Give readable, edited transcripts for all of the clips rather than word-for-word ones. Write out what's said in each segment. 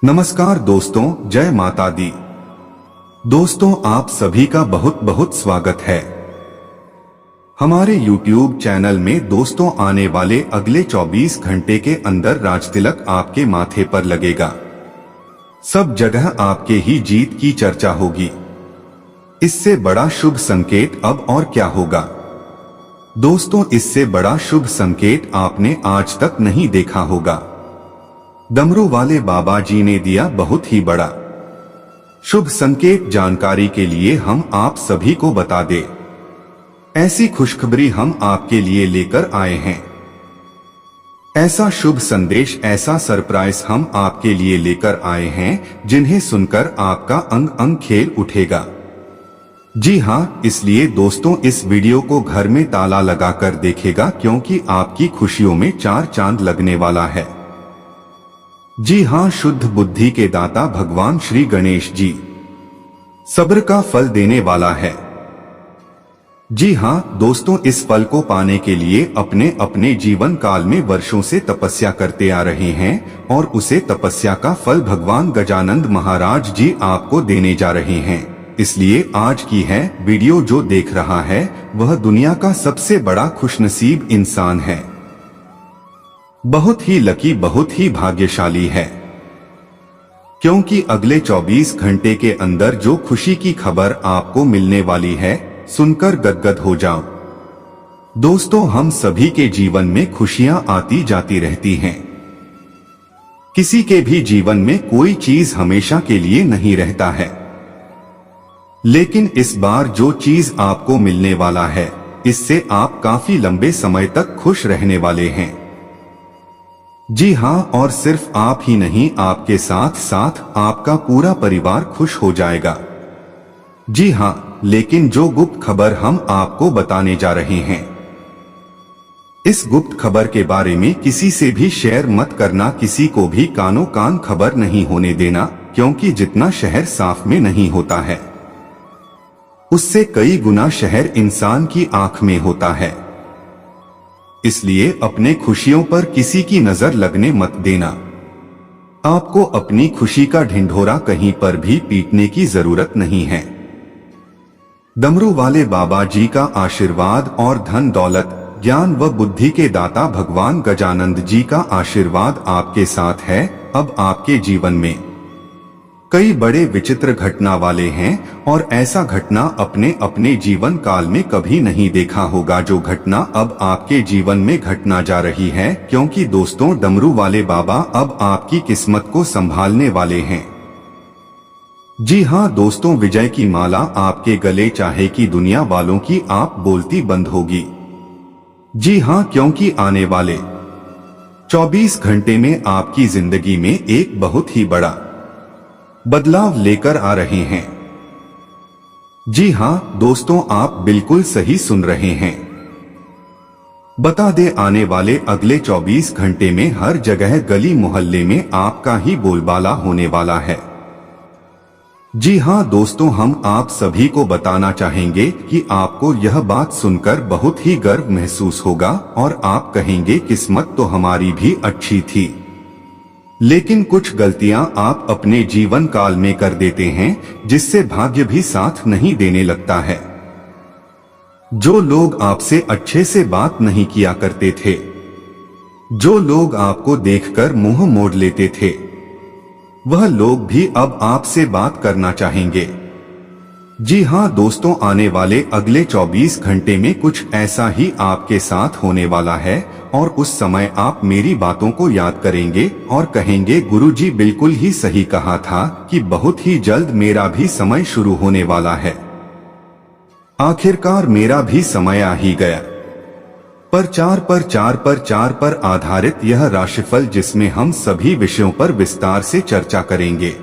नमस्कार दोस्तों, जय माता दी। दोस्तों, आप सभी का बहुत बहुत स्वागत है हमारे YouTube चैनल में। दोस्तों, आने वाले अगले 24 घंटे के अंदर राजतिलक आपके माथे पर लगेगा। सब जगह आपके ही जीत की चर्चा होगी। इससे बड़ा शुभ संकेत अब और क्या होगा? दोस्तों, इससे बड़ा शुभ संकेत आपने आज तक नहीं देखा होगा। डमरू वाले बाबा जी ने दिया बहुत ही बड़ा शुभ संकेत। जानकारी के लिए हम आप सभी को बता दें, ऐसी खुशखबरी हम आपके लिए लेकर आए हैं। ऐसा शुभ संदेश, ऐसा सरप्राइज हम आपके लिए लेकर आए हैं जिन्हें सुनकर आपका अंग अंग खेल उठेगा। जी हाँ, इसलिए दोस्तों इस वीडियो को घर में ताला लगाकर देखेगा, क्योंकि आपकी खुशियों में चार चांद लगने वाला है। जी हाँ, शुद्ध बुद्धि के दाता भगवान श्री गणेश जी सब्र का फल देने वाला है। जी हाँ दोस्तों, इस फल को पाने के लिए अपने अपने जीवन काल में वर्षों से तपस्या करते आ रहे हैं और उसे तपस्या का फल भगवान गजानंद महाराज जी आपको देने जा रहे हैं। इसलिए आज की है वीडियो जो देख रहा है वह दुनिया का सबसे बड़ा खुशनसीब इंसान है। बहुत ही लकी, बहुत ही भाग्यशाली है, क्योंकि अगले 24 घंटे के अंदर जो खुशी की खबर आपको मिलने वाली है, सुनकर गदगद हो जाओ। दोस्तों, हम सभी के जीवन में खुशियां आती जाती रहती हैं। किसी के भी जीवन में कोई चीज हमेशा के लिए नहीं रहता है, लेकिन इस बार जो चीज आपको मिलने वाला है, इससे आप काफी लंबे समय तक खुश रहने वाले हैं। जी हाँ, और सिर्फ आप ही नहीं, आपके साथ साथ आपका पूरा परिवार खुश हो जाएगा। जी हाँ, लेकिन जो गुप्त खबर हम आपको बताने जा रहे हैं, इस गुप्त खबर के बारे में किसी से भी शेयर मत करना, किसी को भी कानों कान खबर नहीं होने देना, क्योंकि जितना शहर साफ में नहीं होता है, उससे कई गुना शहर इंसान की आंख में होता है। इसलिए अपने खुशियों पर किसी की नजर लगने मत देना। आपको अपनी खुशी का ढिंढोरा कहीं पर भी पीटने की जरूरत नहीं है। डमरू वाले बाबा जी का आशीर्वाद और धन दौलत, ज्ञान व बुद्धि के दाता भगवान गजानंद जी का आशीर्वाद आपके साथ है। अब आपके जीवन में कई बड़े विचित्र घटना वाले हैं, और ऐसा घटना अपने अपने जीवन काल में कभी नहीं देखा होगा जो घटना अब आपके जीवन में घटना जा रही है। क्योंकि दोस्तों, डमरू वाले बाबा अब आपकी किस्मत को संभालने वाले हैं। जी हाँ दोस्तों, विजय की माला आपके गले चाहे कि दुनिया वालों की आप बोलती बंद होगी। जी हाँ, क्योंकि आने वाले 24 घंटे में आपकी जिंदगी में एक बहुत ही बड़ा बदलाव लेकर आ रहे हैं। जी हाँ दोस्तों, आप बिल्कुल सही सुन रहे हैं। बता दे, आने वाले अगले 24 घंटे में हर जगह गली मोहल्ले में आपका ही बोलबाला होने वाला है। जी हाँ दोस्तों, हम आप सभी को बताना चाहेंगे कि आपको यह बात सुनकर बहुत ही गर्व महसूस होगा और आप कहेंगे किस्मत तो हमारी भी अच्छी थी। लेकिन कुछ गलतियां आप अपने जीवन काल में कर देते हैं जिससे भाग्य भी साथ नहीं देने लगता है। जो लोग आपसे अच्छे से बात नहीं किया करते थे, जो लोग आपको देखकर मुंह मोड़ लेते थे, वह लोग भी अब आपसे बात करना चाहेंगे। जी हाँ दोस्तों, आने वाले अगले 24 घंटे में कुछ ऐसा ही आपके साथ होने वाला है, और उस समय आप मेरी बातों को याद करेंगे और कहेंगे गुरुजी बिल्कुल ही सही कहा था कि बहुत ही जल्द मेरा भी समय शुरू होने वाला है। आखिरकार मेरा भी समय आ ही गया। चार पर आधारित यह राशिफल, जिसमें हम सभी विषयों पर विस्तार से चर्चा करेंगे।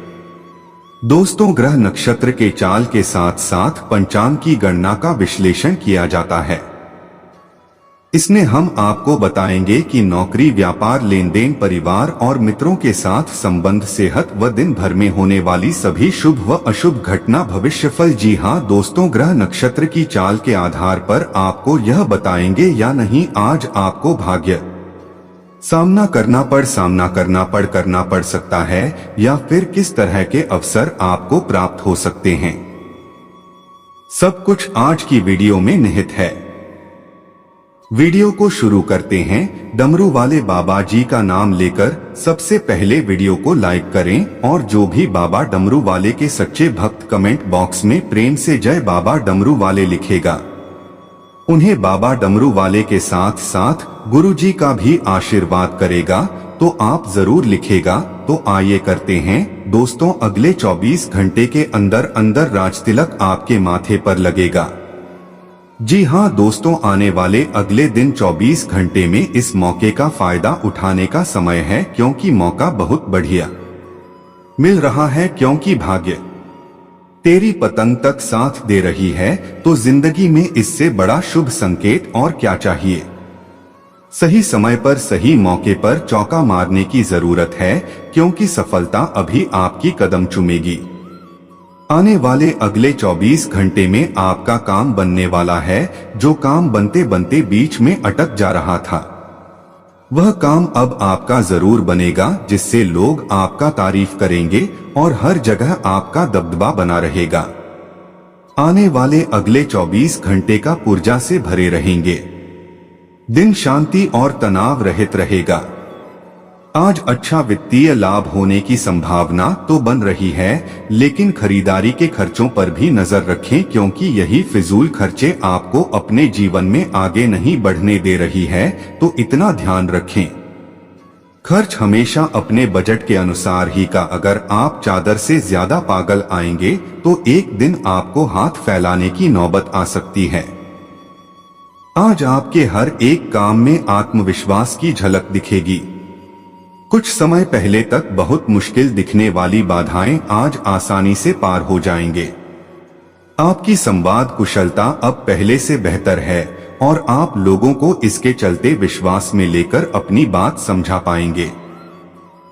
दोस्तों, ग्रह नक्षत्र के चाल के साथ साथ पंचांग की गणना का विश्लेषण किया जाता है। इसमें हम आपको बताएंगे कि नौकरी, व्यापार, लेन देन, परिवार और मित्रों के साथ संबंध, सेहत व दिन भर में होने वाली सभी शुभ व अशुभ घटना, भविष्यफल। जी हाँ दोस्तों, ग्रह नक्षत्र की चाल के आधार पर आपको यह बताएंगे या नहीं आज आपको भाग्य सामना करना पड़ सकता है, या फिर किस तरह के अवसर आपको प्राप्त हो सकते हैं, सब कुछ आज की वीडियो में निहित है। वीडियो को शुरू करते हैं। डमरू वाले बाबा जी का नाम लेकर सबसे पहले वीडियो को लाइक करें और जो भी बाबा डमरू वाले के सच्चे भक्त कमेंट बॉक्स में प्रेम से जय बाबा डमरू वाले लिखेगा, उन्हें बाबा डमरू वाले के साथ साथ गुरु जी का भी आशीर्वाद करेगा तो आप जरूर लिखेगा। तो आइए करते हैं दोस्तों, अगले 24 घंटे के अंदर अंदर राजतिलक आपके माथे पर लगेगा। जी हाँ दोस्तों, आने वाले अगले दिन 24 घंटे में इस मौके का फायदा उठाने का समय है, क्योंकि मौका बहुत बढ़िया मिल रहा है, क्योंकि भाग्य तेरी पतंग तक साथ दे रही है। तो जिंदगी में इससे बड़ा शुभ संकेत और क्या चाहिए। सही समय पर सही मौके पर चौका मारने की जरूरत है, क्योंकि सफलता अभी आपकी कदम चूमेगी। आने वाले अगले 24 घंटे में आपका काम बनने वाला है। जो काम बनते बनते बीच में अटक जा रहा था, वह काम अब आपका जरूर बनेगा, जिससे लोग आपका तारीफ करेंगे और हर जगह आपका दबदबा बना रहेगा। आने वाले अगले 24 घंटे का ऊर्जा से भरे रहेंगे। दिन शांति और तनाव रहित रहेगा। आज अच्छा वित्तीय लाभ होने की संभावना तो बन रही है, लेकिन खरीदारी के खर्चों पर भी नजर रखें, क्योंकि यही फिजूल खर्चे आपको अपने जीवन में आगे नहीं बढ़ने दे रही है। तो इतना ध्यान रखें, खर्च हमेशा अपने बजट के अनुसार ही का। अगर आप चादर से ज्यादा पागल आएंगे तो एक दिन आपको हाथ फैलाने की नौबत आ सकती है। आज आपके हर एक काम में आत्मविश्वास की झलक दिखेगी। कुछ समय पहले तक बहुत मुश्किल दिखने वाली बाधाएं आज आसानी से पार हो जाएंगे। आपकी संवाद कुशलता अब पहले से बेहतर है और आप लोगों को इसके चलते विश्वास में लेकर अपनी बात समझा पाएंगे।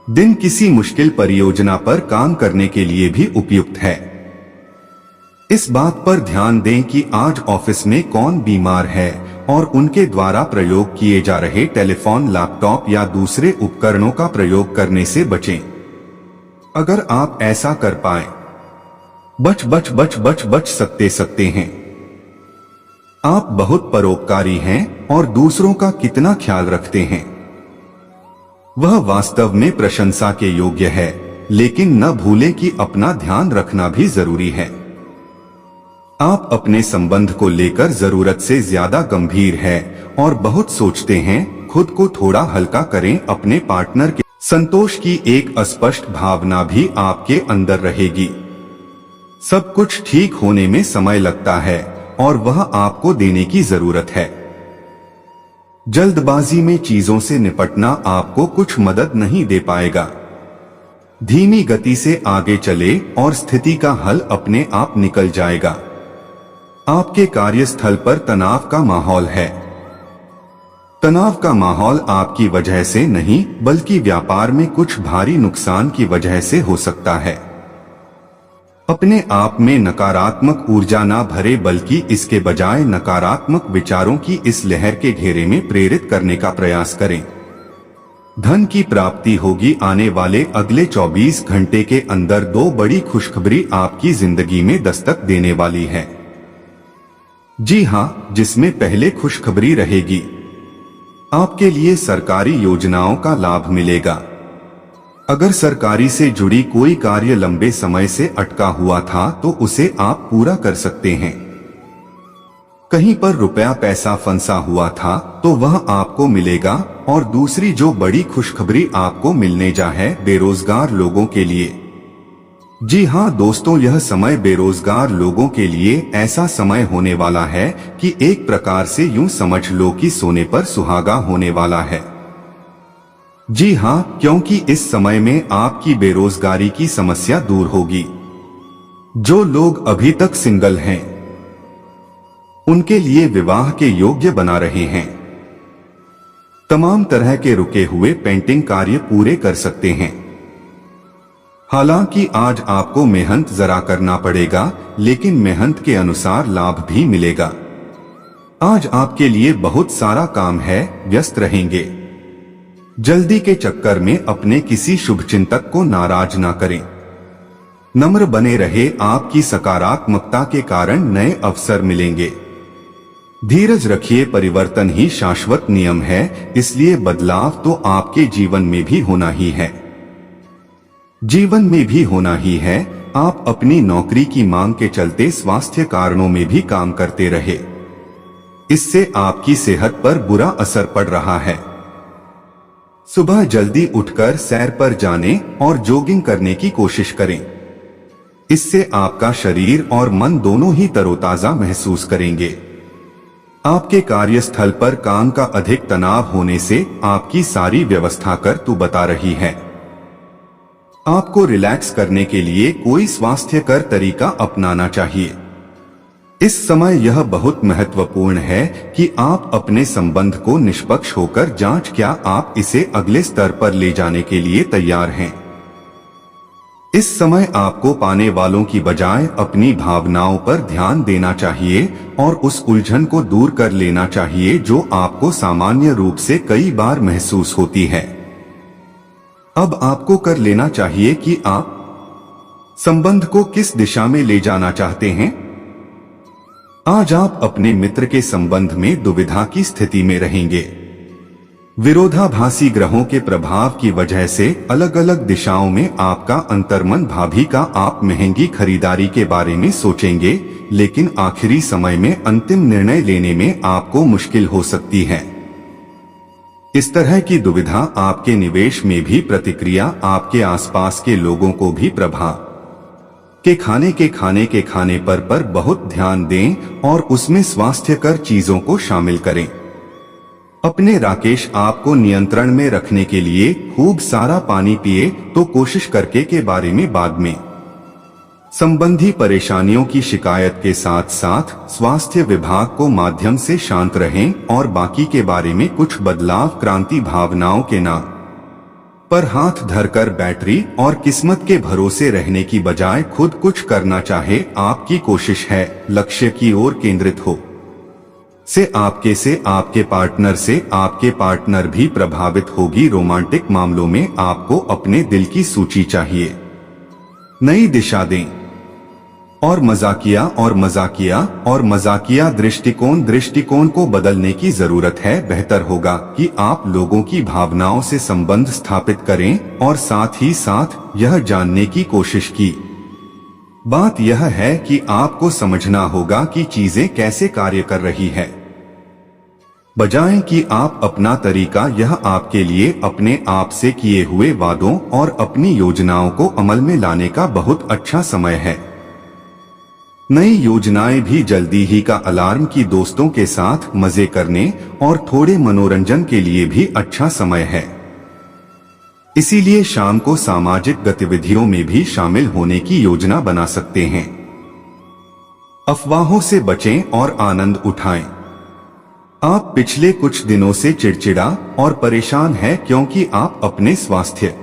दिन किसी मुश्किल परियोजना पर काम करने के लिए भी उपयुक्त है। इस बात पर ध्यान दें कि आज ऑफिस में कौन बीमार है और उनके द्वारा प्रयोग किए जा रहे टेलीफोन, लैपटॉप या दूसरे उपकरणों का प्रयोग करने से बचें। अगर आप ऐसा कर पाए, बच सकते हैं। आप बहुत परोपकारी हैं और दूसरों का कितना ख्याल रखते हैं, वह वास्तव में प्रशंसा के योग्य है। लेकिन न भूलें कि अपना ध्यान रखना भी जरूरी है। आप अपने संबंध को लेकर जरूरत से ज्यादा गंभीर हैं और बहुत सोचते हैं। खुद को थोड़ा हल्का करें। अपने पार्टनर के संतोष की एक अस्पष्ट भावना भी आपके अंदर रहेगी। सब कुछ ठीक होने में समय लगता है और वह आपको देने की जरूरत है। जल्दबाजी में चीजों से निपटना आपको कुछ मदद नहीं दे पाएगा। धीमी गति से आगे चले और स्थिति का हल अपने आप निकल जाएगा। आपके कार्यस्थल पर तनाव का माहौल है। तनाव का माहौल आपकी वजह से नहीं, बल्कि व्यापार में कुछ भारी नुकसान की वजह से हो सकता है। अपने आप में नकारात्मक ऊर्जा ना भरे, बल्कि इसके बजाय नकारात्मक विचारों की इस लहर के घेरे में प्रेरित करने का प्रयास करें। धन की प्राप्ति होगी। आने वाले अगले 24 घंटे के अंदर 2 बड़ी खुशखबरी आपकी जिंदगी में दस्तक देने वाली है। जी हाँ, जिसमें पहले खुशखबरी रहेगी, आपके लिए सरकारी योजनाओं का लाभ मिलेगा। अगर सरकारी से जुड़ी कोई कार्य लंबे समय से अटका हुआ था तो उसे आप पूरा कर सकते हैं। कहीं पर रुपया पैसा फंसा हुआ था तो वह आपको मिलेगा। और दूसरी जो बड़ी खुशखबरी आपको मिलने जा है, बेरोजगार लोगों के लिए। जी हाँ दोस्तों, यह समय बेरोजगार लोगों के लिए ऐसा समय होने वाला है कि एक प्रकार से यूं समझ लो कि सोने पर सुहागा होने वाला है। जी हाँ, क्योंकि इस समय में आपकी बेरोजगारी की समस्या दूर होगी। जो लोग अभी तक सिंगल हैं, उनके लिए विवाह के योग्य बना रहे हैं। तमाम तरह के रुके हुए पेंटिंग कार्य पूरे कर सकते हैं। हालांकि आज आपको मेहनत जरा करना पड़ेगा, लेकिन मेहनत के अनुसार लाभ भी मिलेगा। आज आपके लिए बहुत सारा काम है, व्यस्त रहेंगे। जल्दी के चक्कर में अपने किसी शुभचिंतक को नाराज ना करें। नम्र बने रहे, आपकी सकारात्मकता के कारण नए अवसर मिलेंगे। धीरज रखिए, परिवर्तन ही शाश्वत नियम है, इसलिए बदलाव तो आपके जीवन में भी होना ही है। जीवन में भी होना ही है। आप अपनी नौकरी की मांग के चलते स्वास्थ्य कारणों में भी काम करते रहे, इससे आपकी सेहत पर बुरा असर पड़ रहा है। सुबह जल्दी उठकर सैर पर जाने और जॉगिंग करने की कोशिश करें। इससे आपका शरीर और मन दोनों ही तरोताजा महसूस करेंगे। आपके कार्यस्थल पर काम का अधिक तनाव होने से आपकी सारी व्यवस्था कर तू बता रही है। आपको रिलैक्स करने के लिए कोई स्वास्थ्यकर तरीका अपनाना चाहिए। इस समय यह बहुत महत्वपूर्ण है कि आप अपने संबंध को निष्पक्ष होकर जांच, क्या आप इसे अगले स्तर पर ले जाने के लिए तैयार हैं। इस समय आपको पाने वालों की बजाय अपनी भावनाओं पर ध्यान देना चाहिए और उस उलझन को दूर कर लेना चाहिए जो आपको सामान्य रूप से कई बार महसूस होती है। अब आपको कर लेना चाहिए कि आप संबंध को किस दिशा में ले जाना चाहते हैं। आज आप अपने मित्र के संबंध में दुविधा की स्थिति में रहेंगे। विरोधाभासी ग्रहों के प्रभाव की वजह से अलग अलग दिशाओं में आपका अंतर्मन भाभी का आप महंगी खरीदारी के बारे में सोचेंगे, लेकिन आखिरी समय में अंतिम निर्णय लेने में आपको मुश्किल हो सकती है। इस तरह की दुविधा आपके निवेश में भी प्रतिक्रिया आपके आसपास के लोगों को भी प्रभाव के खाने पर बहुत ध्यान दें और उसमें स्वास्थ्यकर चीजों को शामिल करें। अपने राकेश आपको नियंत्रण में रखने के लिए खूब सारा पानी पिए तो कोशिश करके के बारे में बाद में। संबंधी परेशानियों की शिकायत के साथ साथ स्वास्थ्य विभाग को माध्यम से शांत रहें और बाकी के बारे में कुछ बदलाव क्रांति भावनाओं के नाम पर हाथ धरकर बैटरी और किस्मत के भरोसे रहने की बजाय खुद कुछ करना चाहे। आपकी कोशिश है लक्ष्य की ओर केंद्रित हो। से आपके पार्टनर भी प्रभावित होगी। रोमांटिक मामलों में आपको अपने दिल की सूची चाहिए, नई दिशा दें और मजाकिया दृष्टिकोण को बदलने की जरूरत है। बेहतर होगा कि आप लोगों की भावनाओं से संबंध स्थापित करें और साथ ही साथ यह जानने की कोशिश की बात यह है कि आपको समझना होगा कि चीजें कैसे कार्य कर रही है, बजाय कि आप अपना तरीका। यह आपके लिए अपने आप से किए हुए वादों और अपनी योजनाओं को अमल में लाने का बहुत अच्छा समय है। नई योजनाएं भी जल्दी ही का अलार्म की दोस्तों के साथ मजे करने और थोड़े मनोरंजन के लिए भी अच्छा समय है। इसीलिए शाम को सामाजिक गतिविधियों में भी शामिल होने की योजना बना सकते हैं। अफवाहों से बचें और आनंद उठाएं। आप पिछले कुछ दिनों से चिड़चिड़ा और परेशान हैं क्योंकि आप अपने स्वास्थ्य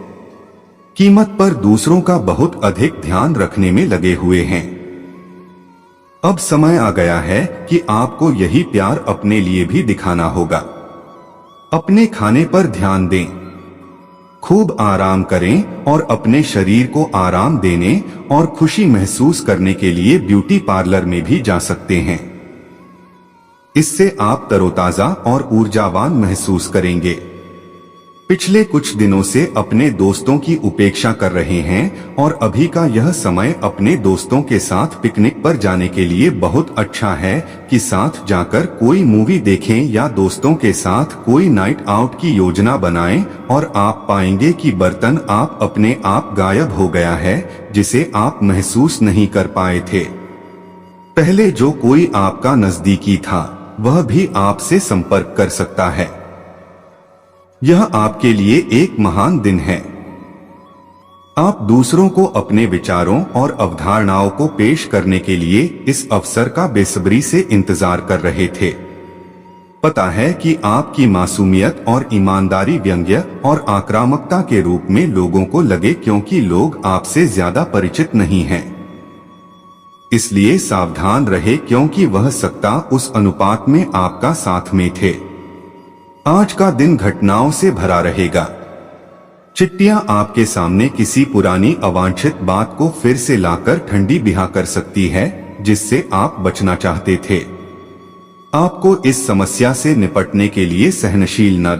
कीमत पर दूसरों का बहुत अधिक ध्यान रखने में लगे हुए हैं। अब समय आ गया है कि आपको यही प्यार अपने लिए भी दिखाना होगा। अपने खाने पर ध्यान दें, खूब आराम करें और अपने शरीर को आराम देने और खुशी महसूस करने के लिए ब्यूटी पार्लर में भी जा सकते हैं। इससे आप तरोताजा और ऊर्जावान महसूस करेंगे। पिछले कुछ दिनों से अपने दोस्तों की उपेक्षा कर रहे हैं और अभी का यह समय अपने दोस्तों के साथ पिकनिक पर जाने के लिए बहुत अच्छा है कि साथ जाकर कोई मूवी देखें या दोस्तों के साथ कोई नाइट आउट की योजना बनाएं और आप पाएंगे कि बर्तन आप अपने आप गायब हो गया है, जिसे आप महसूस नहीं कर पाए थे। पहले जो कोई आपका नजदीकी था वह भी आपसे संपर्क कर सकता है। यह आपके लिए एक महान दिन है। आप दूसरों को अपने विचारों और अवधारणाओं को पेश करने के लिए इस अवसर का बेसब्री से इंतजार कर रहे थे। पता है कि आपकी मासूमियत और ईमानदारी व्यंग्य और आक्रामकता के रूप में लोगों को लगे क्योंकि लोग आपसे ज्यादा परिचित नहीं हैं। इसलिए सावधान रहे क्योंकि वह सत्ता उस अनुपात में आपका साथ में थे। आज का दिन घटनाओं से भरा रहेगा। चिट्टियां आपके सामने किसी पुरानी अवांछित बात को फिर से लाकर ठंडी बिहा कर सकती है, जिससे आप बचना चाहते थे। आपको इस समस्या से निपटने के लिए सहनशील न,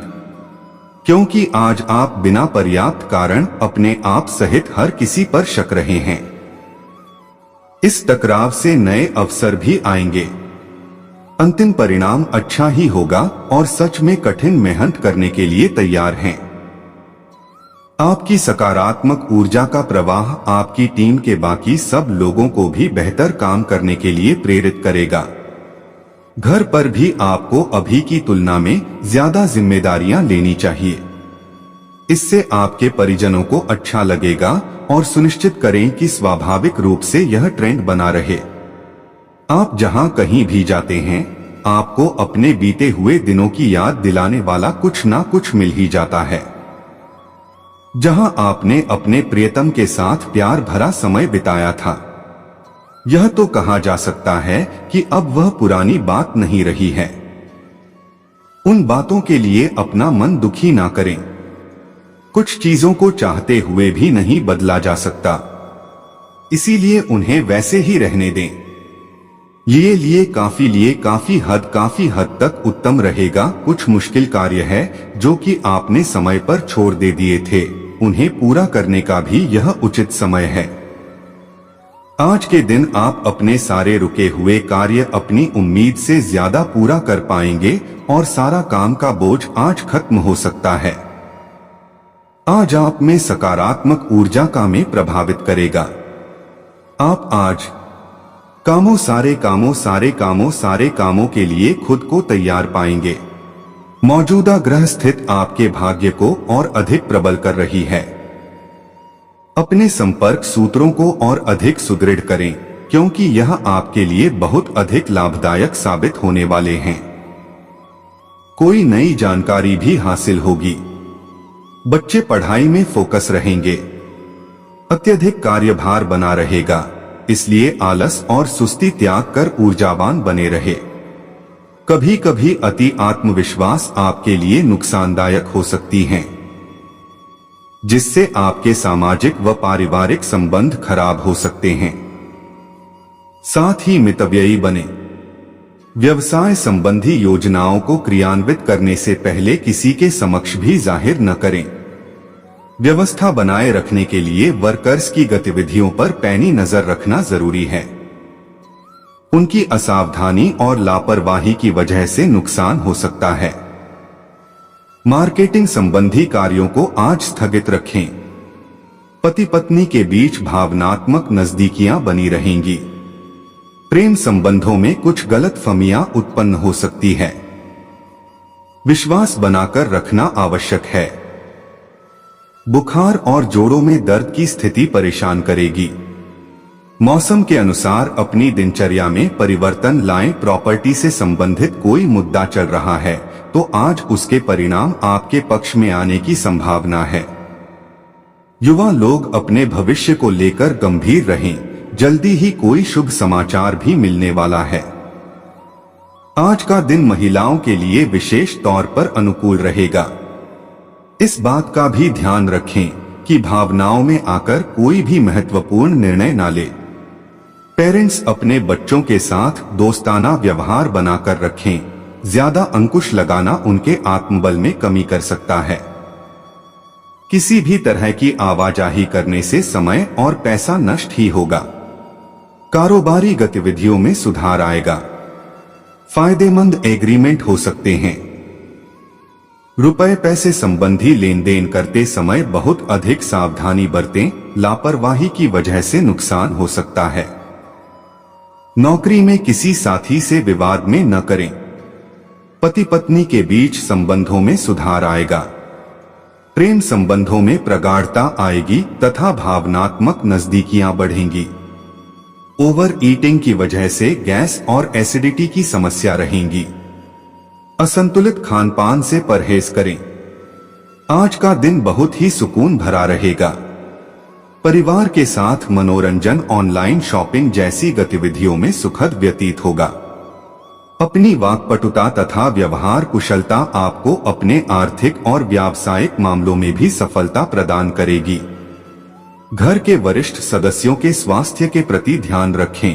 क्योंकि आज आप बिना पर्याप्त कारण अपने आप सहित हर किसी पर शक रहे हैं। इस टकराव से नए अवसर भी आएंगे। अंतिम परिणाम अच्छा ही होगा और सच में कठिन मेहनत करने के लिए तैयार हैं। आपकी सकारात्मक ऊर्जा का प्रवाह आपकी टीम के बाकी सब लोगों को भी बेहतर काम करने के लिए प्रेरित करेगा। घर पर भी आपको अभी की तुलना में ज्यादा जिम्मेदारियां लेनी चाहिए। इससे आपके परिजनों को अच्छा लगेगा और सुनिश्चित करें कि स्वाभाविक रूप से यह ट्रेंड बना रहे। आप जहां कहीं भी जाते हैं, आपको अपने बीते हुए दिनों की याद दिलाने वाला कुछ ना कुछ मिल ही जाता है। जहां आपने अपने प्रियतम के साथ प्यार भरा समय बिताया था, यह तो कहा जा सकता है कि अब वह पुरानी बात नहीं रही है। उन बातों के लिए अपना मन दुखी ना करें। कुछ चीजों को चाहते हुए भी नहीं बदला जा सकता, इसीलिए उन्हें वैसे ही रहने दें। लिए काफी हद तक उत्तम रहेगा। कुछ मुश्किल कार्य है जो कि आपने समय पर छोड़ दे दिए थे, उन्हें पूरा करने का भी यह उचित समय है। आज के दिन आप अपने सारे रुके हुए कार्य अपनी उम्मीद से ज्यादा पूरा कर पाएंगे और सारा काम का बोझ आज खत्म हो सकता है। आज आप में सकारात्मक ऊर्जा का में प्रभावित करेगा। आप आज सारे कामों के लिए खुद को तैयार पाएंगे। मौजूदा ग्रह स्थिति आपके भाग्य को और अधिक प्रबल कर रही है। अपने संपर्क सूत्रों को और अधिक सुदृढ़ करें, क्योंकि यह आपके लिए बहुत अधिक लाभदायक साबित होने वाले हैं। कोई नई जानकारी भी हासिल होगी। बच्चे पढ़ाई में फोकस रहेंगे। अत्यधिक कार्यभार बना रहेगा, इसलिए आलस और सुस्ती त्याग कर ऊर्जावान बने रहे। कभी कभी अति आत्मविश्वास आपके लिए नुकसानदायक हो सकती हैं, जिससे आपके सामाजिक व पारिवारिक संबंध खराब हो सकते हैं। साथ ही मितव्ययी बने। व्यवसाय संबंधी योजनाओं को क्रियान्वित करने से पहले किसी के समक्ष भी जाहिर न करें। व्यवस्था बनाए रखने के लिए वर्कर्स की गतिविधियों पर पैनी नजर रखना जरूरी है। उनकी असावधानी और लापरवाही की वजह से नुकसान हो सकता है। मार्केटिंग संबंधी कार्यों को आज स्थगित रखें। पति पत्नी के बीच भावनात्मक नजदीकियां बनी रहेंगी। प्रेम संबंधों में कुछ गलतफहमियां उत्पन्न हो सकती है। विश्वास बनाकर रखना आवश्यक है। बुखार और जोड़ों में दर्द की स्थिति परेशान करेगी। मौसम के अनुसार अपनी दिनचर्या में परिवर्तन लाएं। प्रॉपर्टी से संबंधित कोई मुद्दा चल रहा है तो आज उसके परिणाम आपके पक्ष में आने की संभावना है। युवा लोग अपने भविष्य को लेकर गंभीर रहें। जल्दी ही कोई शुभ समाचार भी मिलने वाला है। आज का दिन महिलाओं के लिए विशेष तौर पर अनुकूल रहेगा। इस बात का भी ध्यान रखें कि भावनाओं में आकर कोई भी महत्वपूर्ण निर्णय ना ले। पेरेंट्स अपने बच्चों के साथ दोस्ताना व्यवहार बनाकर रखें। ज्यादा अंकुश लगाना उनके आत्मबल में कमी कर सकता है। किसी भी तरह की आवाजाही करने से समय और पैसा नष्ट ही होगा। कारोबारी गतिविधियों में सुधार आएगा। फायदेमंद एग्रीमेंट हो सकते हैं। रुपए पैसे संबंधी लेन देन करते समय बहुत अधिक सावधानी बरतें। लापरवाही की वजह से नुकसान हो सकता है। नौकरी में किसी साथी से विवाद में न करें। पति पत्नी के बीच संबंधों में सुधार आएगा। प्रेम संबंधों में प्रगाढ़ता आएगी तथा भावनात्मक नजदीकियां बढ़ेंगी। ओवर ईटिंग की वजह से गैस और एसिडिटी की समस्या रहेंगी। असंतुलित खानपान से परहेज करें। आज का दिन बहुत ही सुकून भरा रहेगा। परिवार के साथ मनोरंजन, ऑनलाइन शॉपिंग जैसी गतिविधियों में सुखद व्यतीत होगा। अपनी वाक्पटुता तथा व्यवहार कुशलता आपको अपने आर्थिक और व्यावसायिक मामलों में भी सफलता प्रदान करेगी। घर के वरिष्ठ सदस्यों के स्वास्थ्य के प्रति ध्यान रखें।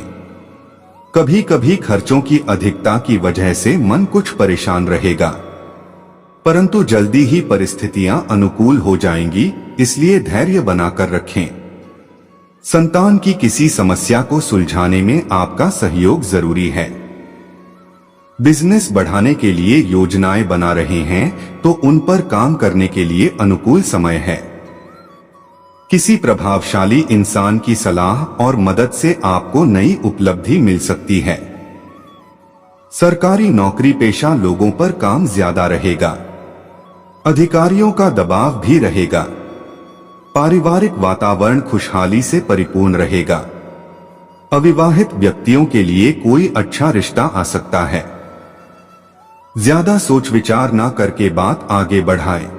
कभी कभी खर्चों की अधिकता की वजह से मन कुछ परेशान रहेगा, परंतु जल्दी ही परिस्थितियां अनुकूल हो जाएंगी, इसलिए धैर्य बनाकर रखें। संतान की किसी समस्या को सुलझाने में आपका सहयोग जरूरी है। बिजनेस बढ़ाने के लिए योजनाएं बना रहे हैं तो उन पर काम करने के लिए अनुकूल समय है। किसी प्रभावशाली इंसान की सलाह और मदद से आपको नई उपलब्धि मिल सकती है। सरकारी नौकरी पेशा लोगों पर काम ज्यादा रहेगा, अधिकारियों का दबाव भी रहेगा। पारिवारिक वातावरण खुशहाली से परिपूर्ण रहेगा। अविवाहित व्यक्तियों के लिए कोई अच्छा रिश्ता आ सकता है। ज्यादा सोच विचार न करके बात आगे बढ़ाएं।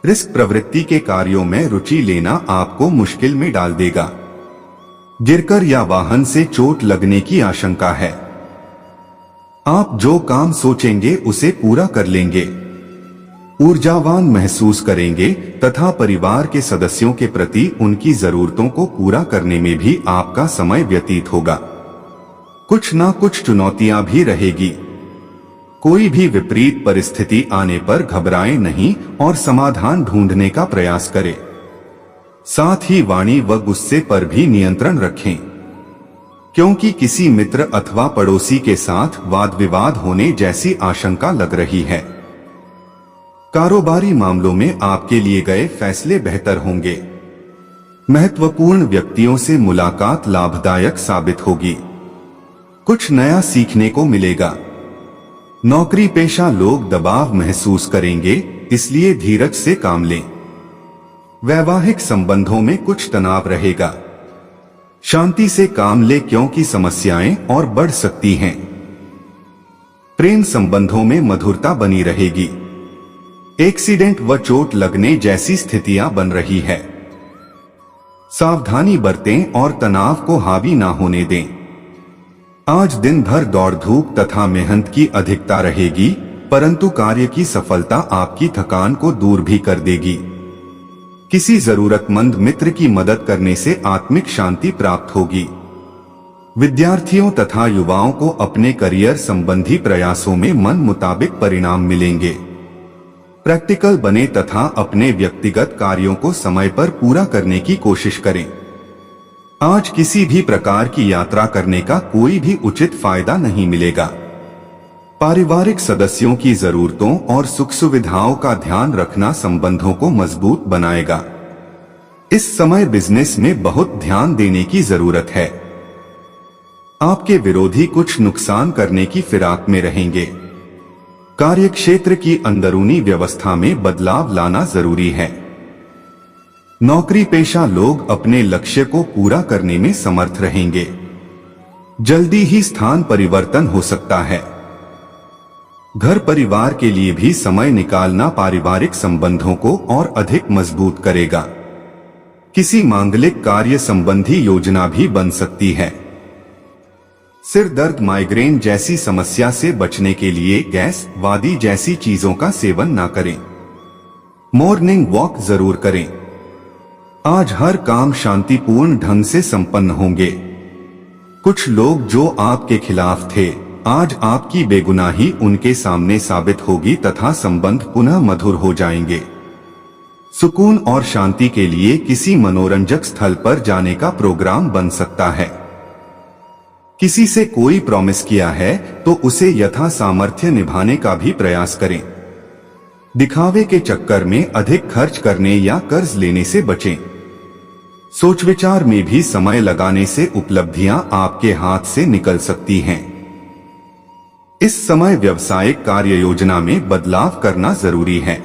रिस्क प्रवृत्ति के कार्यों में रुचि लेना आपको मुश्किल में डाल देगा। गिरकर या वाहन से चोट लगने की आशंका है। आप जो काम सोचेंगे उसे पूरा कर लेंगे। ऊर्जावान महसूस करेंगे तथा परिवार के सदस्यों के प्रति उनकी जरूरतों को पूरा करने में भी आपका समय व्यतीत होगा। कुछ ना कुछ चुनौतियां भी रहेगी। कोई भी विपरीत परिस्थिति आने पर घबराएं नहीं और समाधान ढूंढने का प्रयास करें। साथ ही वाणी व गुस्से पर भी नियंत्रण रखें, क्योंकि किसी मित्र अथवा पड़ोसी के साथ वाद विवाद होने जैसी आशंका लग रही है। कारोबारी मामलों में आपके लिए गए फैसले बेहतर होंगे। महत्वपूर्ण व्यक्तियों से मुलाकात लाभदायक साबित होगी। कुछ नया सीखने को मिलेगा। नौकरी पेशा लोग दबाव महसूस करेंगे, इसलिए धीरज से काम लें। वैवाहिक संबंधों में कुछ तनाव रहेगा। शांति से काम लें क्योंकि समस्याएं और बढ़ सकती हैं। प्रेम संबंधों में मधुरता बनी रहेगी। एक्सीडेंट व चोट लगने जैसी स्थितियां बन रही है। सावधानी बरतें और तनाव को हावी ना होने दें। आज दिन भर दौड़ धूप तथा मेहनत की अधिकता रहेगी, परंतु कार्य की सफलता आपकी थकान को दूर भी कर देगी। किसी जरूरतमंद मित्र की मदद करने से आत्मिक शांति प्राप्त होगी। विद्यार्थियों तथा युवाओं को अपने करियर संबंधी प्रयासों में मन मुताबिक परिणाम मिलेंगे। प्रैक्टिकल बने तथा अपने व्यक्तिगत कार्यों को समय पर पूरा करने की कोशिश करें। आज किसी भी प्रकार की यात्रा करने का कोई भी उचित फायदा नहीं मिलेगा। पारिवारिक सदस्यों की जरूरतों और सुख सुविधाओं का ध्यान रखना संबंधों को मजबूत बनाएगा। इस समय बिजनेस में बहुत ध्यान देने की जरूरत है। आपके विरोधी कुछ नुकसान करने की फिराक में रहेंगे। कार्यक्षेत्र की अंदरूनी व्यवस्था में बदलाव लाना जरूरी है। नौकरी पेशा लोग अपने लक्ष्य को पूरा करने में समर्थ रहेंगे। जल्दी ही स्थान परिवर्तन हो सकता है। घर परिवार के लिए भी समय निकालना पारिवारिक संबंधों को और अधिक मजबूत करेगा। किसी मांगलिक कार्य संबंधी योजना भी बन सकती है। सिर दर्द माइग्रेन जैसी समस्या से बचने के लिए गैस वादी जैसी चीजों का सेवन ना करें। मॉर्निंग वॉक जरूर करें। आज हर काम शांतिपूर्ण ढंग से संपन्न होंगे। कुछ लोग जो आपके खिलाफ थे, आज आपकी बेगुनाही उनके सामने साबित होगी तथा संबंध पुनः मधुर हो जाएंगे। सुकून और शांति के लिए किसी मनोरंजक स्थल पर जाने का प्रोग्राम बन सकता है। किसी से कोई प्रॉमिस किया है तो उसे यथा सामर्थ्य निभाने का भी प्रयास करें। दिखावे के चक्कर में अधिक खर्च करने या कर्ज लेने से बचें। सोच विचार में भी समय लगाने से उपलब्धियां आपके हाथ से निकल सकती हैं। इस समय व्यवसायिक कार्य योजना में बदलाव करना जरूरी है।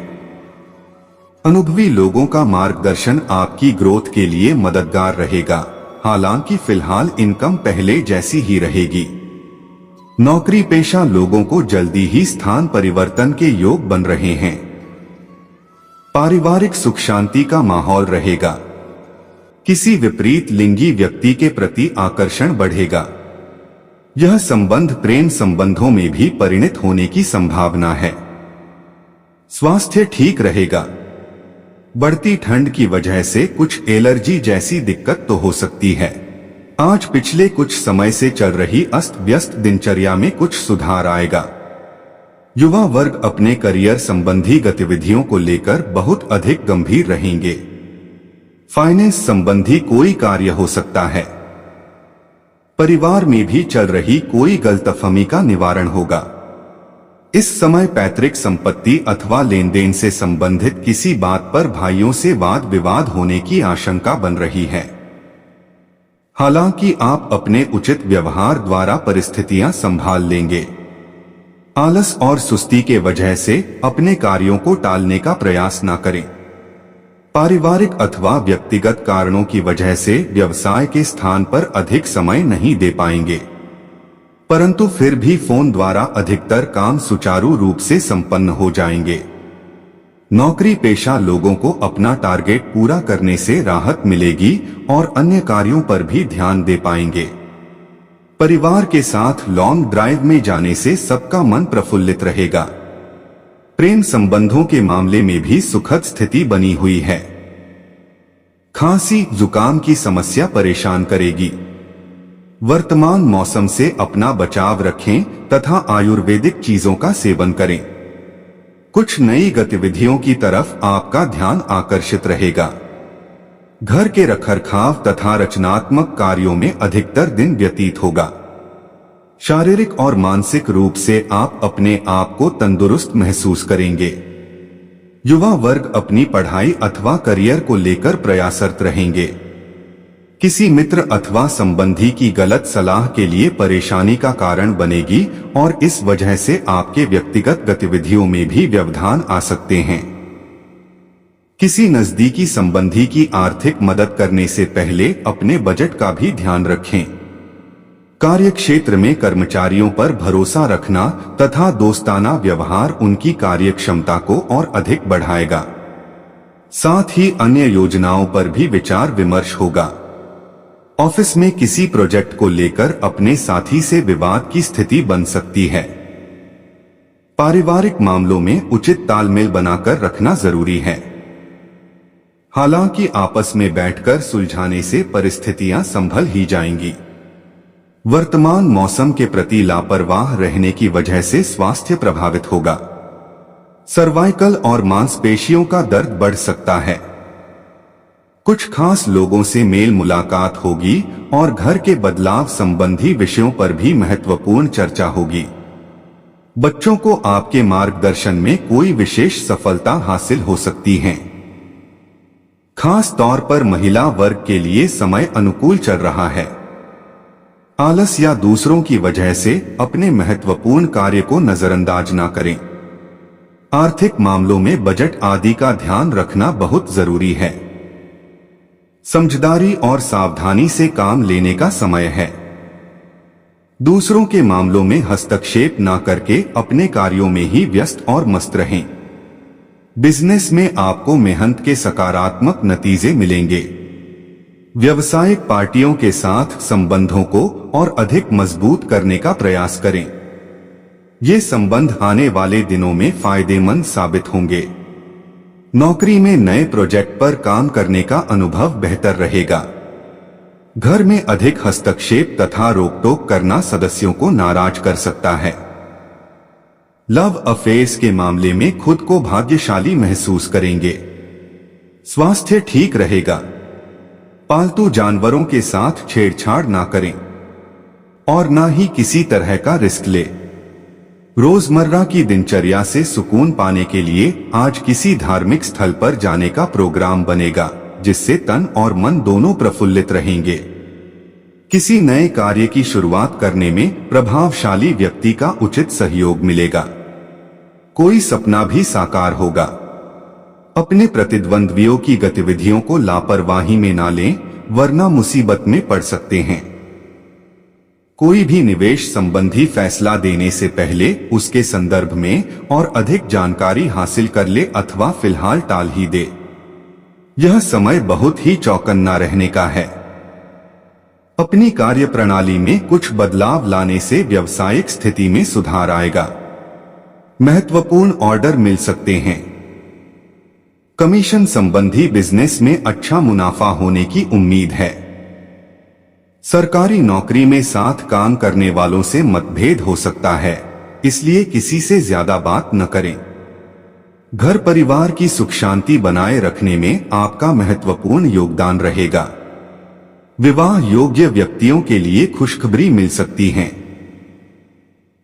अनुभवी लोगों का मार्गदर्शन आपकी ग्रोथ के लिए मददगार रहेगा। हालांकि फिलहाल इनकम पहले जैसी ही रहेगी। नौकरी पेशा लोगों को जल्दी ही स्थान परिवर्तन के योग बन रहे हैं। पारिवारिक सुख शांति का माहौल रहेगा। किसी विपरीत लिंगी व्यक्ति के प्रति आकर्षण बढ़ेगा। यह संबंध प्रेम संबंधों में भी परिणत होने की संभावना है। स्वास्थ्य ठीक रहेगा। बढ़ती ठंड की वजह से कुछ एलर्जी जैसी दिक्कत तो हो सकती है। आज पिछले कुछ समय से चल रही अस्त व्यस्त दिनचर्या में कुछ सुधार आएगा। युवा वर्ग अपने करियर संबंधी गतिविधियों को लेकर बहुत अधिक गंभीर रहेंगे। फाइनेंस संबंधी कोई कार्य हो सकता है। परिवार में भी चल रही कोई गलतफहमी का निवारण होगा। इस समय पैतृक संपत्ति अथवा लेन देन से संबंधित किसी बात पर भाइयों से वाद विवाद होने की आशंका बन रही है। हालांकि आप अपने उचित व्यवहार द्वारा परिस्थितियां संभाल लेंगे। आलस और सुस्ती के वजह से अपने कार्यों को टालने का प्रयास न करें। पारिवारिक अथवा व्यक्तिगत कारणों की वजह से व्यवसाय के स्थान पर अधिक समय नहीं दे पाएंगे, परंतु फिर भी फोन द्वारा अधिकतर काम सुचारू रूप से संपन्न हो जाएंगे। नौकरी पेशा लोगों को अपना टारगेट पूरा करने से राहत मिलेगी और अन्य कार्यों पर भी ध्यान दे पाएंगे। परिवार के साथ लॉन्ग ड्राइव में जाने से सबका मन प्रफुल्लित रहेगा। प्रेम संबंधों के मामले में भी सुखद स्थिति बनी हुई है। खांसी जुकाम की समस्या परेशान करेगी। वर्तमान मौसम से अपना बचाव रखें तथा आयुर्वेदिक चीजों का सेवन करें। कुछ नई गतिविधियों की तरफ आपका ध्यान आकर्षित रहेगा। घर के रखरखाव तथा रचनात्मक कार्यों में अधिकतर दिन व्यतीत होगा। शारीरिक और मानसिक रूप से आप अपने आप को तंदुरुस्त महसूस करेंगे। युवा वर्ग अपनी पढ़ाई अथवा करियर को लेकर प्रयासरत रहेंगे। किसी मित्र अथवा संबंधी की गलत सलाह के लिए परेशानी का कारण बनेगी और इस वजह से आपके व्यक्तिगत गतिविधियों में भी व्यवधान आ सकते हैं। किसी नजदीकी संबंधी की आर्थिक मदद करने से पहले अपने बजट का भी ध्यान रखें। कार्यक्षेत्र में कर्मचारियों पर भरोसा रखना तथा दोस्ताना व्यवहार उनकी कार्यक्षमता को और अधिक बढ़ाएगा। साथ ही अन्य योजनाओं पर भी विचार विमर्श होगा। ऑफिस में किसी प्रोजेक्ट को लेकर अपने साथी से विवाद की स्थिति बन सकती है। पारिवारिक मामलों में उचित तालमेल बनाकर रखना जरूरी है। हालांकि आपस में बैठकर सुलझाने से परिस्थितियां संभल ही जाएंगी। वर्तमान मौसम के प्रति लापरवाह रहने की वजह से स्वास्थ्य प्रभावित होगा। सर्वाइकल और मांसपेशियों का दर्द बढ़ सकता है। कुछ खास लोगों से मेल मुलाकात होगी और घर के बदलाव संबंधी विषयों पर भी महत्वपूर्ण चर्चा होगी। बच्चों को आपके मार्गदर्शन में कोई विशेष सफलता हासिल हो सकती है। खास तौर पर महिला वर्ग के लिए समय अनुकूल चल रहा है। आलस या दूसरों की वजह से अपने महत्वपूर्ण कार्य को नजरअंदाज न करें। आर्थिक मामलों में बजट आदि का ध्यान रखना बहुत जरूरी है। समझदारी और सावधानी से काम लेने का समय है। दूसरों के मामलों में हस्तक्षेप न करके अपने कार्यों में ही व्यस्त और मस्त रहें। बिजनेस में आपको मेहनत के सकारात्मक नतीजे मिलेंगे। व्यावसायिक पार्टियों के साथ संबंधों को और अधिक मजबूत करने का प्रयास करें। ये संबंध आने वाले दिनों में फायदेमंद साबित होंगे। नौकरी में नए प्रोजेक्ट पर काम करने का अनुभव बेहतर रहेगा। घर में अधिक हस्तक्षेप तथा रोक-टोक करना सदस्यों को नाराज कर सकता है। लव अफेयर्स के मामले में खुद को भाग्यशाली महसूस करेंगे। स्वास्थ्य ठीक रहेगा। पालतू जानवरों के साथ छेड़छाड़ ना करें और ना ही किसी तरह का रिस्क ले। रोजमर्रा की दिनचर्या से सुकून पाने के लिए आज किसी धार्मिक स्थल पर जाने का प्रोग्राम बनेगा, जिससे तन और मन दोनों प्रफुल्लित रहेंगे। किसी नए कार्य की शुरुआत करने में प्रभावशाली व्यक्ति का उचित सहयोग मिलेगा। कोई सपना भी साकार होगा। अपने प्रतिद्वंद्वियों की गतिविधियों को लापरवाही में ना लें, वरना मुसीबत में पड़ सकते हैं। कोई भी निवेश संबंधी फैसला देने से पहले उसके संदर्भ में और अधिक जानकारी हासिल कर ले अथवा फिलहाल टाल ही दे। यह समय बहुत ही चौकन्ना रहने का है। अपनी कार्य प्रणाली में कुछ बदलाव लाने से व्यावसायिक स्थिति में सुधार आएगा। महत्वपूर्ण ऑर्डर मिल सकते हैं। कमीशन संबंधी बिजनेस में अच्छा मुनाफा होने की उम्मीद है। सरकारी नौकरी में साथ काम करने वालों से मतभेद हो सकता है, इसलिए किसी से ज्यादा बात न करें। घर परिवार की सुख शांति बनाए रखने में आपका महत्वपूर्ण योगदान रहेगा। विवाह योग्य व्यक्तियों के लिए खुशखबरी मिल सकती है।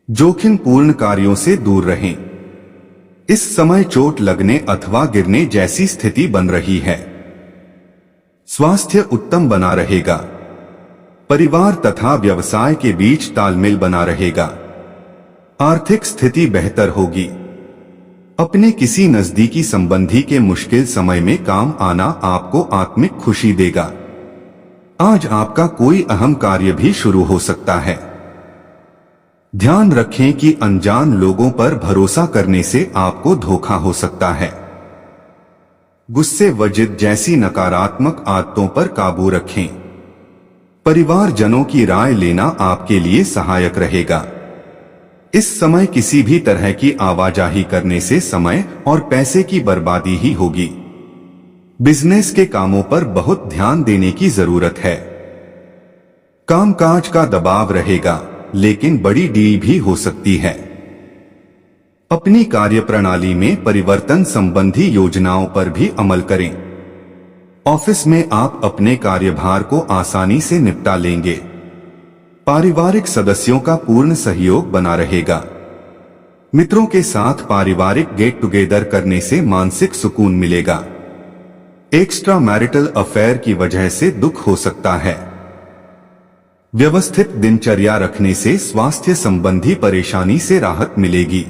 जोखिमपूर्ण कार्यों से दूर रहें। इस समय चोट लगने अथवा गिरने जैसी स्थिति बन रही है। स्वास्थ्य उत्तम बना रहेगा। परिवार तथा व्यवसाय के बीच तालमेल बना रहेगा। आर्थिक स्थिति बेहतर होगी। अपने किसी नजदीकी संबंधी के मुश्किल समय में काम आना आपको आत्मिक खुशी देगा। आज आपका कोई अहम कार्य भी शुरू हो सकता है। ध्यान रखें कि अनजान लोगों पर भरोसा करने से आपको धोखा हो सकता है। गुस्से व जिद जैसी नकारात्मक आदतों पर काबू रखें। परिवारजनों की राय लेना आपके लिए सहायक रहेगा। इस समय किसी भी तरह की आवाजाही करने से समय और पैसे की बर्बादी ही होगी। बिजनेस के कामों पर बहुत ध्यान देने की जरूरत है। कामकाज का दबाव रहेगा, लेकिन बड़ी डील भी हो सकती है। अपनी कार्यप्रणाली में परिवर्तन संबंधी योजनाओं पर भी अमल करें। ऑफिस में आप अपने कार्यभार को आसानी से निपटा लेंगे। पारिवारिक सदस्यों का पूर्ण सहयोग बना रहेगा। मित्रों के साथ पारिवारिक गेट टुगेदर करने से मानसिक सुकून मिलेगा। एक्स्ट्रा मैरिटल अफेयर की वजह से दुख हो सकता है। व्यवस्थित दिनचर्या रखने से स्वास्थ्य संबंधी परेशानी से राहत मिलेगी।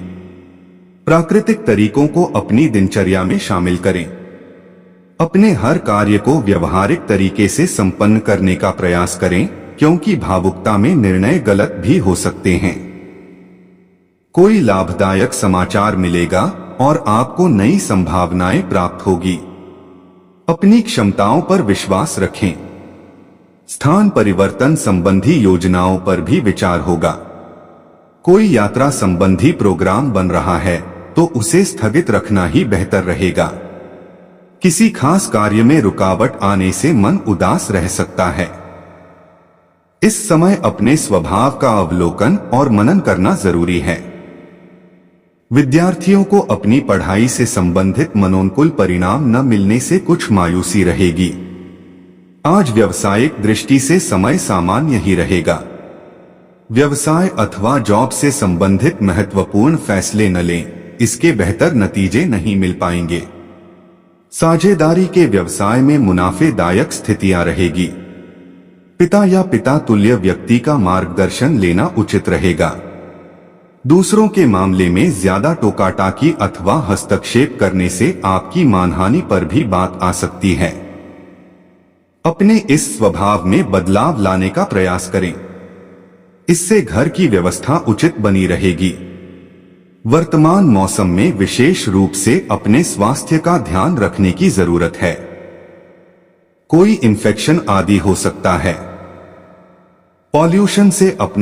प्राकृतिक तरीकों को अपनी दिनचर्या में शामिल करें। अपने हर कार्य को व्यवहारिक तरीके से संपन्न करने का प्रयास करें, क्योंकि भावुकता में निर्णय गलत भी हो सकते हैं। कोई लाभदायक समाचार मिलेगा और आपको नई संभावनाएं प्राप्त होगी। अपनी क्षमताओं पर विश्वास रखें। स्थान परिवर्तन संबंधी योजनाओं पर भी विचार होगा। कोई यात्रा संबंधी प्रोग्राम बन रहा है तो उसे स्थगित रखना ही बेहतर रहेगा। किसी खास कार्य में रुकावट आने से मन उदास रह सकता है। इस समय अपने स्वभाव का अवलोकन और मनन करना जरूरी है। विद्यार्थियों को अपनी पढ़ाई से संबंधित मनोनुकूल परिणाम न मिलने से कुछ मायूसी रहेगी। आज व्यावसायिक दृष्टि से समय सामान्य ही रहेगा। व्यवसाय अथवा जॉब से संबंधित महत्वपूर्ण फैसले न लें, इसके बेहतर नतीजे नहीं मिल पाएंगे। साझेदारी के व्यवसाय में मुनाफेदायक स्थितियां रहेगी। पिता या पिता तुल्य व्यक्ति का मार्गदर्शन लेना उचित रहेगा। दूसरों के मामले में ज्यादा टोकाटाकी अथवा हस्तक्षेप करने से आपकी मानहानि पर भी बात आ सकती है। अपने इस स्वभाव में बदलाव लाने का प्रयास करें। इससे घर की व्यवस्था उचित बनी रहेगी। वर्तमान मौसम में विशेष रूप से अपने स्वास्थ्य का ध्यान रखने की जरूरत है। कोई इन्फेक्शन आदि हो सकता है। पॉल्यूशन से अपना